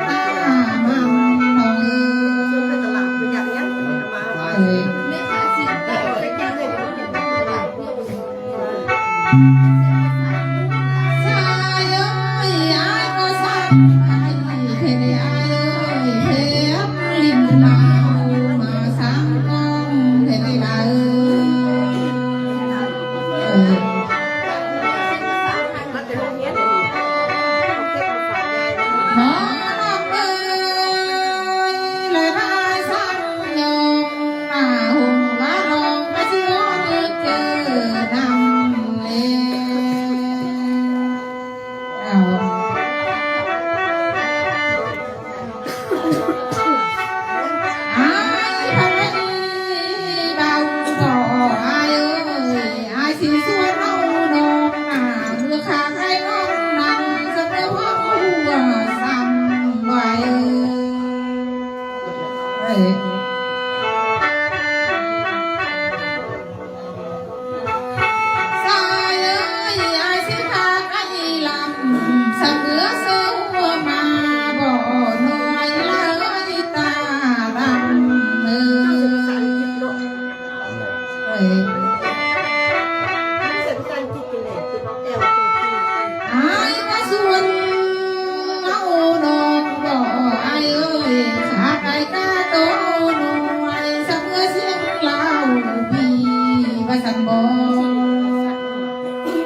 ตามันหน่อยสายเอ้ยอายก็สั่งไปเทอายเอ้ยเทมลิ้นลาวมาสั่งกองเทลาหมอลำเอ้ยเลยได้สั่งยงหน้าหุ่นว่าลองไปเชื่อเจอนำเลวอายทำไมเบาบ่อายเอ้ยอายสิสวนเอาน้องหน้าเมื่อข้างให้น้องนั่งเสมอว่าหัวซ้ำไว้เอ้ยสายเอ้ยอายสิพาไอ้ลำสักเหลือเสือหัวมาบ่น้อยเลยตาดำเอ้ยอายก็สวนเอาดอกบ่อายเอ้ยขาไก่ตาโตหน่วยสักเหลือเสียงเล่าพี่ว่าสันบ่เฮ้ย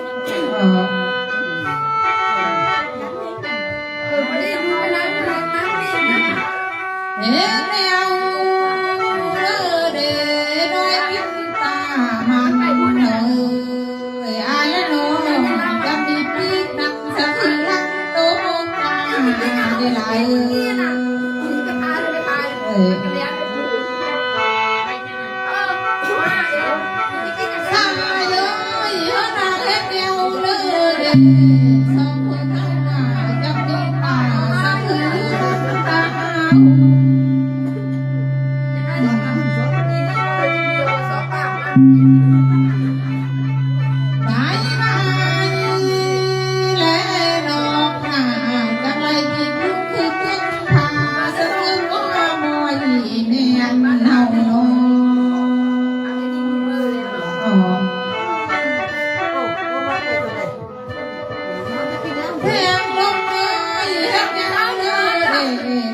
เดียวเด้อเด้น้อยพินตามันเอ้ยอายและน้องจะมีปีกนักสักทีลังโตตาได้หลายเอ้ยสายเอ้ยเฮานาเฮ็ดเดียวเด้อเด้สองคนทั้งว่าจะมีตาสักทีลังตาบายบายและดอกหน้าจะไล่กินลูกคือเพิ่งพาสะอื้นก็มอยแม่นเฮาเนาะแพงลงเอ้ยเฮ็ดแนวเด้อเด้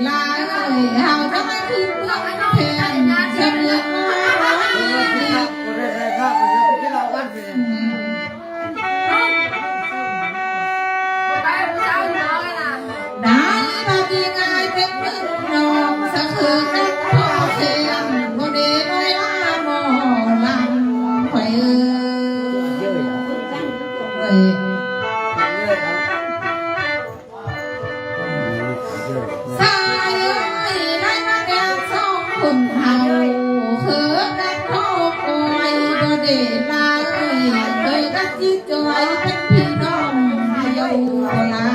ลาเอ้ยเฮาทำไมคือเพิ่งแพงเสมือนมาร้อยเดียว ได้มาดีงายเป็นพึ่งนองสักคืนนั้นพ่อเสียงโมเดลน้อยลาหมอลำไขว่เอ้ยสายเอ้ยได้มาแดงสองคนเฮาเขินกันพ่อคอยโมเดลลาเอ้ยเคยกันยืดจอยเป็นพี่น้องโยลา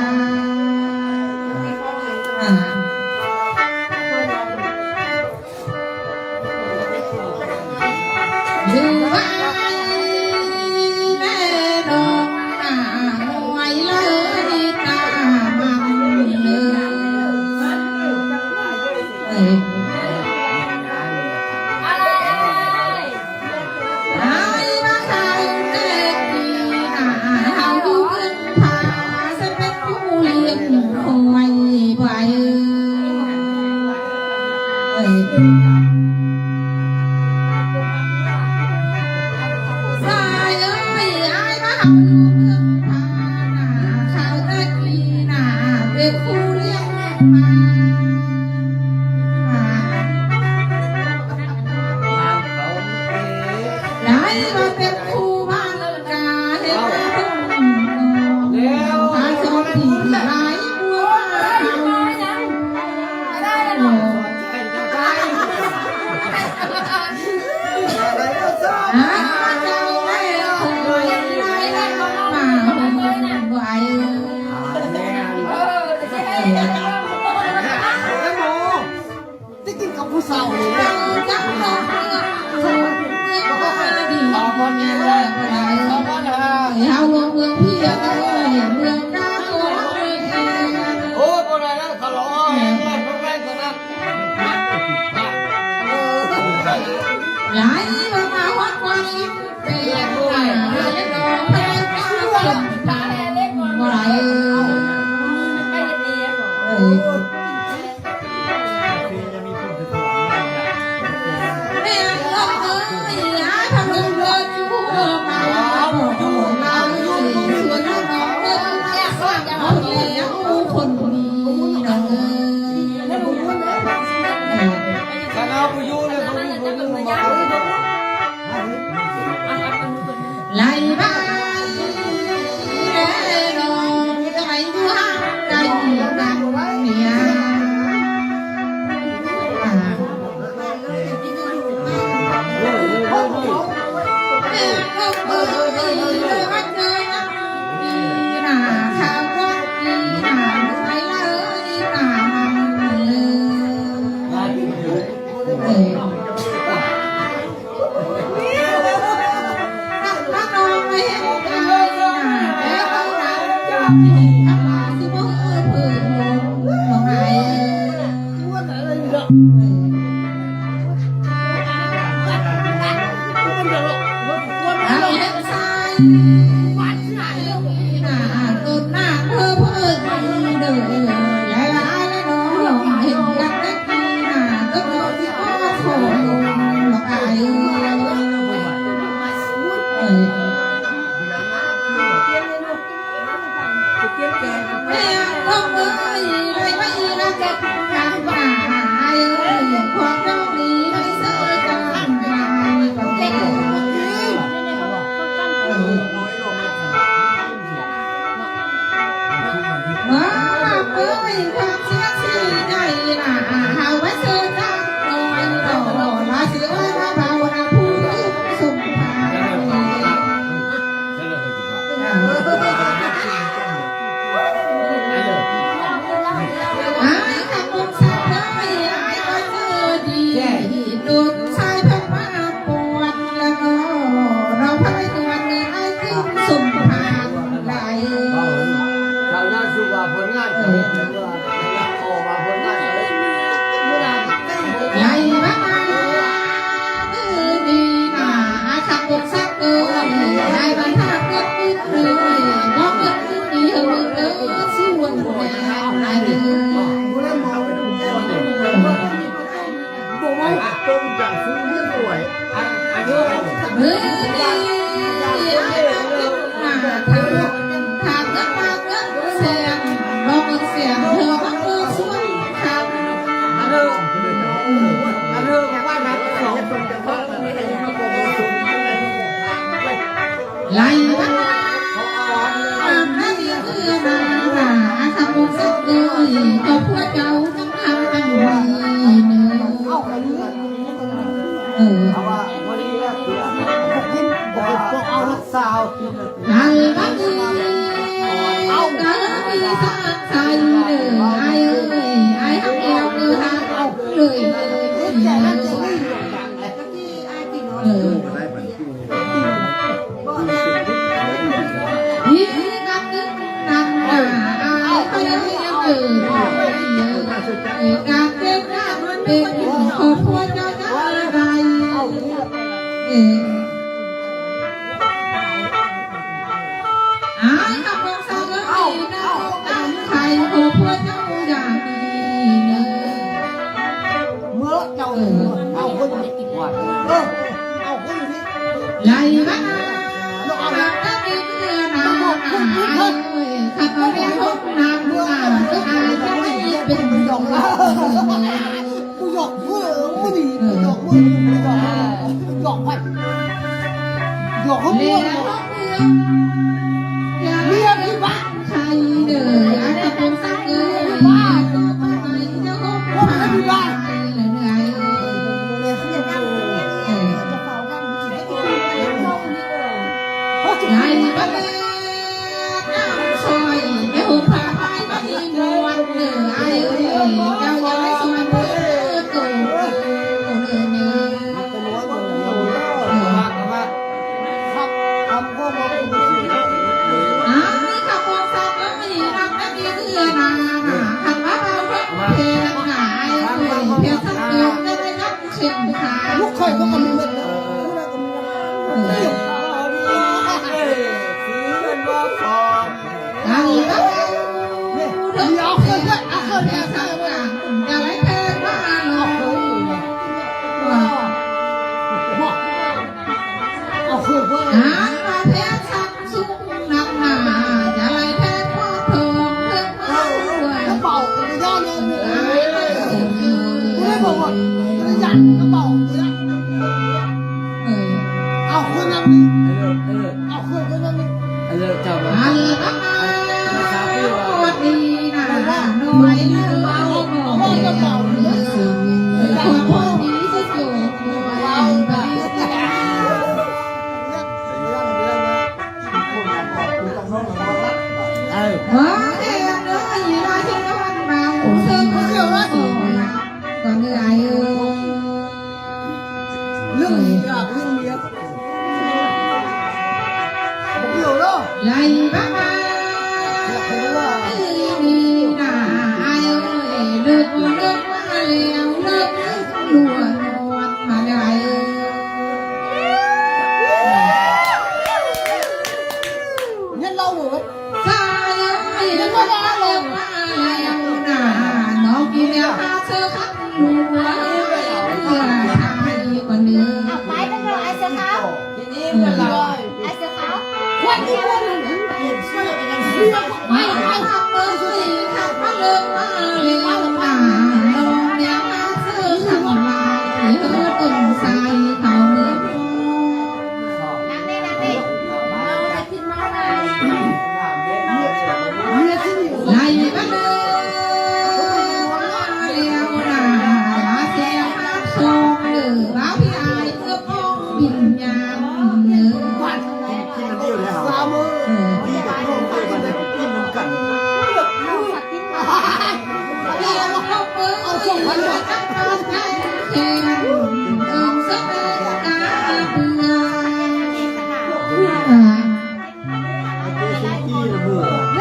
ดูไว้แม่ดอกหน้าหน่วยเลยตามันเอ้ยไอ้มาเขาเด็กดีหน้าเฮาอยู่เพิ่งพาฉันเป็นผู้เลี้ยงคอยไว้เอ้ยสายเอ้ยอายมาเฮาอยู่เมืองพาหน้าเขาตะกี้หน้าเป็นผู้เลี้ยงมาได้มาเป็นผู้บ้านกาเฮ็ดมาทุ่งพาชมที่หลายบัวเขา ผู้สาวนี่นะจักรองเมืองก็มาดีเมืองอะไรเฮาลงเมืองพี่เมืองนาโก โอ้บ่ได้แล้วทะเลาะ หลายมาวัดวันเป็นหาและดอกไม้ก็เป็นทางบ่ไหลแม่ก็เอ้ยหาทำเงินเดือนชั่วมาบอกโอ้เราส่วนน้องเอ้ยแค่ว่าเอาแล้วคนมีน้องเอ้ยไล่บ้านเด้อน้องจะไปดูหาใจกันเนี่ยแม่ก็เอ้ยเลยว่าเจอนะอีหน้าขาวก็อีหน้าไม่เลยอีหน้านักน้องไม่เห็นใจนะแล้วเอาหนังจอมที่ทำลายที่บ่เอ่ยเผื่อลงลงไหนเอาเห็นใจหน้าต้นหน้าเพื่อเพื่อเดินหลายหลายแล้วน้องเห็นกันได้กี่หน้าก็น้องที่อ้อโขงลงลงไหนแม่ก็เอ้ยเลยไม่รักกันทางป่าเอ้ยความเจ้าดีไม่เสื่อกันไปก็เก่งมาเอ้ยความเสียสีใจน่ะหาว่าเสื่อกันโดยดอกลาเสือมาภาวนาผู้ส่งพาไอ้ทำบุญสักได้ไอ้ก็เจอดีดวงชายพันมาปวดแล้วก็เราพายตัวนี้ไอ้ขึ้นส่งพาไหลชาวนาสุภาผลงานเกิดออกมาผลงานเกิดไหลมาดีน่ะไอ้ทำบุญสักเกินไอ้บรรทัดเกิดขึ้นเลยน้องเกิดขึ้นดีเฮาเด้อส่วนแม่ไอ้เด้อบอกว่าตรงจากซื้อเรื่องสวยอันนี้เฮ้ยดีไอ้ทำบุญน่ะทางเงินมาเงินเสียงลองเสียงเธอมาเออส่วนทางอันเรื่องว่านับสองคนจะว่าไม่ได้มาโกงสุดไหลมาไม่ดีเพื่อมาทำบุญสักเอ้ยก็พวกเจ้าต้องทำกันไว้เนอะเอาว่าวันนี้แรกเพื่อกินบอกเอาลูกสาวไหลมาดีเอากันมีสักใจเลยไอ้เอ้ยไอ้ทำเดียวคือหาเอาเลยยิ่งนักนึกนักหนาไอ้ก็ยังการเต้นน้ำมันเป็นขอพวกเจ้าอะไรไอ้ขับรถสาวแล้วดีนะตั้งใครขอพวกเจ้าอย่างดีเนอะเมื่อเจ้าเอาคนนี้ติดวัดเอาคนนี้ไหลมาขับได้ดีเพื่อนาไอ้ขับมาเรียนพบนางเมื่อก็อายจะไม่เป็นหยองละกูหยอกเพื่อไม่ดีกูหยอกเพื่อกูหยอกไปหยอกเขาเพื่อเรียกที่บ้านใครเด้ออาจจะเป็นสักเอ้ยบ้านก็ไม่จะคบผ่านไปเลยไงไงบ้านน้ำซอยในหุบผาไม้บ้านมวนเด้อไอ้เอ้ยเจ้าอย่าให้สวยเพื่อตัวเลยเนี่ยครับพ่อมาคุณ phải có cầm mật đó nhiều อันละ đi áo khơi vậy áo khơi แค่ đi ทางกลางจะไว้แค่บ้านหลอก áo khơi quá หามาแพ้สักสุกนักหนาจะไล่แพ้พ่อทองเรื่องมาด้วย nó bảo cái da nó nó bảo à nó dặn nó bảo cái đó áo khơi năm đi áo khơi cái năm đi อันละมาวันนี้นะน้อยนะบอกเลยความพอดีจะจบไว้ไปว่าเอ็มเนยมาที่นอนเมาเสื่อมเสื่อมก่อนเหนื่อย lưng là lưng mía không hiểu đâu ใหญ่บ้านี่นะไอ้เลิกมาแล้วเลิกหลวนอนมาได้ nhân lâu rồi ตายแล้วก็มาเลิกมาแล้วนะน้องกินแล้วหาเธอขับหัวเมื่อทายกว่าเนื้อ Máy nó gọi ai sẽ khóc? Ai sẽ khóc? quay đi quay đi ไม่ทำเลยขับมาเลิกมาแล้วนะน้องเนี่ยหาเธอขับมาเธอต้นใส่เขาเนื้อ Nằm đi, nằm đi. Mau ra xin mau này. mía chứ nhiều ไหลมาเลิกมาแล้วนะอย่าเสียมาชมเด้อบ่าวพี่อายเพื่อพ้องวิญญาณเนื้อ bạn sao mơ đi cả không phải là để tin đồng cảnh Mau sạch tin mau. เรียกเอาเปิ้ลเอาส่งมาด้วยกันทางใจเข็มเอิงสักตาเบื่อ ไ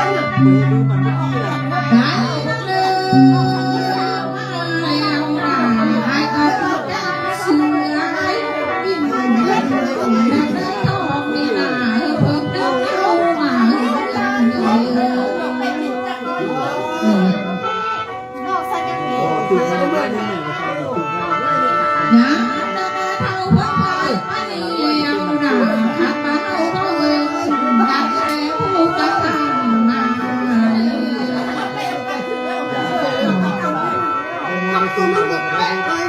ด้เลิกมาแล้วนะไอ้ก็พูดได้เสือไอ้บินแต่เดินทองนี่นะเพิ่งเดินเข้ามาอย่างเดียว Mau sạch em đi. ยามนาเท่าพักมาเลี้ยวนะขับมาเอาเท่าเอิญดังแล้วผู้กระทำมา học từ nó được mẹ ơi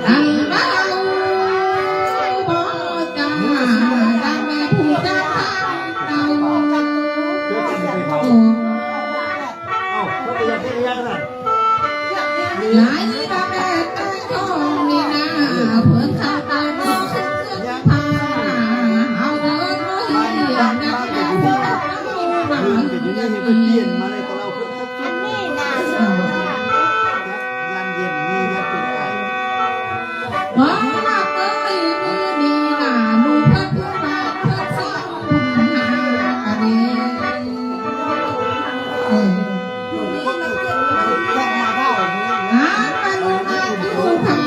อันเบาพอจ้าดังแม่ผู้กระทำเราโอ้หลายตาแม่ตาทองนี่นะเพื่อนข้าตาน้องขึ้นเครื่องพาเอาเดินมาเฮียดังแม่ผู้กระทำมา Anh đi nè. ว่าเอ้ยมือนี้น่ะดูเพิ่นผู้บ้านเพิ่นสร้างบุญหากะเด้งานมาดูงานผู้ทำ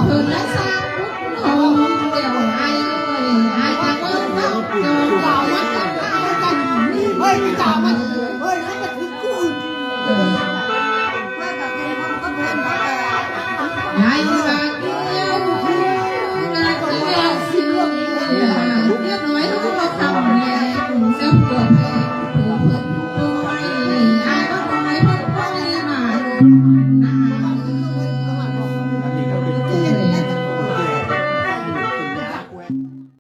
เพิ่นและสร้างบุญของเดี๋ยวไอ้เอ้ยไอ้จะเบิ่งเบิ่งจนเก่ามันจะมากันนี่ ơi cái chả mà ơi nó mà thứ cùi ยายว่าเกี่ยวนาเกี่ยวสิเรียบร้อยแล้วก็ทำแรงเสียปวด